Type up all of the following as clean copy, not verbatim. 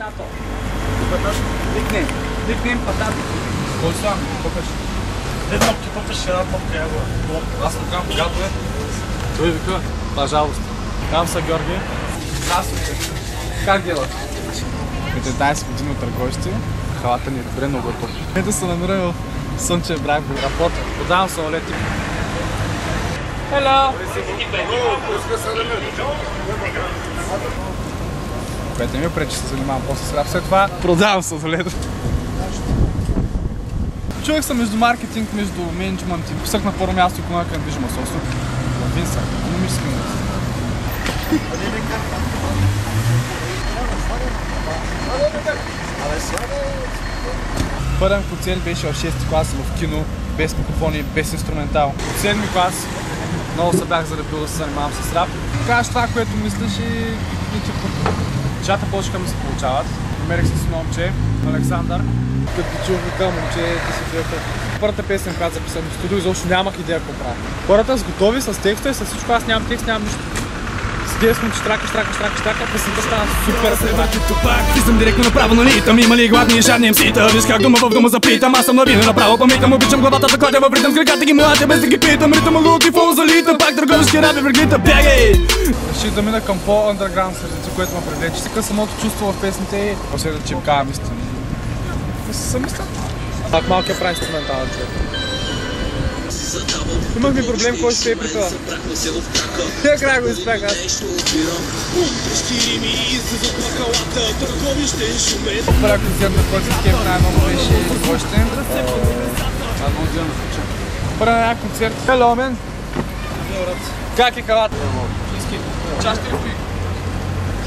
Патато. Никнейм Патато. Кой сам? Покаш. Една топка ще една топка ява. Аз му казвам, когато е. Той вика, пожалуйста. Там са Георги. Здравствуйте. Как делате? От 11 години от Търговище. Халата ни е добре, много е топли. Ето се намираме в Слънчев бряг, работа. Подавам самолети. Hello! Което не ми пречи, се занимавам после с рап. След това продавам самолет. Човек съм между маркетинг, между менеджмент и писах на първо място икономика на движима собственост. Винса, икономически университет. Първен концерт беше в 6-ти клас в кино, без микрофони, без инструментал. В 7-ми клас много се бях залепил да се занимавам с рап. Кажеш това, което мислиш и нещата почнаха ми се получават. Намерих се с едно момче, Александър. Като чух вика момче, да се филка. Първата песен, която записам в студио, изобщо нямах идея какво правя. Хората са готови с текста и с всичко, аз нямам текст, нямам нищо. Седесмо, че трака, песента стана супер следващи тупак. Ти съм директно направо на литъм, има ли гладни и жадни емсита? Виж как дума в дума запитам, аз съм лавина направо памитам. Обичам главата да кладя в ритъм, с краката ги младя без да ги питам. Ритъм лук и фон залита, пак търговски раби върглита, бягай! Реших да мина към по-андерграунд сърдици, което ме привлече. Сега самото чувство в песните и после да чепкавам истина. Не се съм истина. Пак малкият прави инструментален човек. Имах ми проблем, кой ще пее при това. Я края го изпрях аз. Първия концерт, на който с кеф най-много беше гощен. Това много дивно звуча. Първия концерт. Hello, man! Как е халата? Чашки ли пи?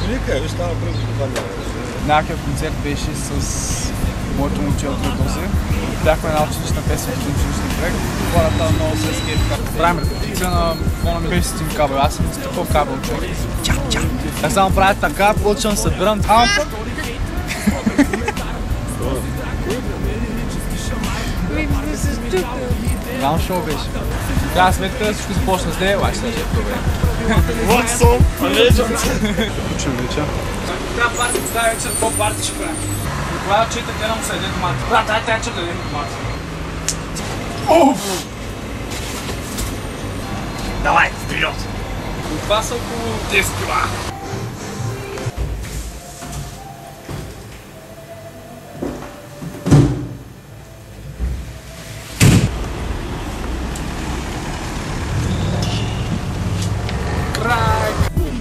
Велика, виж там напред до това няма. Някакъв концерт беше с моето момче от Родози. Бяхме една училищна песен в училищен проект. Хората много се скефиха. Правим репетиция на фона ми беше с тим кабел. Аз съм изтъпал кабел, човек. Аз само правя така, почвам събирам. Голямо шоу беше. Трябва сметка да всичко започна с нея, обаче ще е добре. What song? A legend! Учим вече. Трябва парти, тази вечер, какво парти ще правим? Николай отчита, те да му се яде домати. Брат, дай тая чак да ядем домати. Давай, вперед! Това са около 10 кила.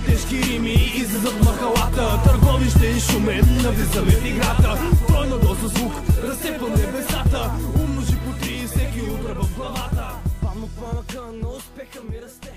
Тежки рими излизат махалата, търговище и шумен, навлизаме в играта. Тройна доза звук, разсепва небесата, умножи по 3 всеки удра в главата. Бавно пламъка на успеха ми расте.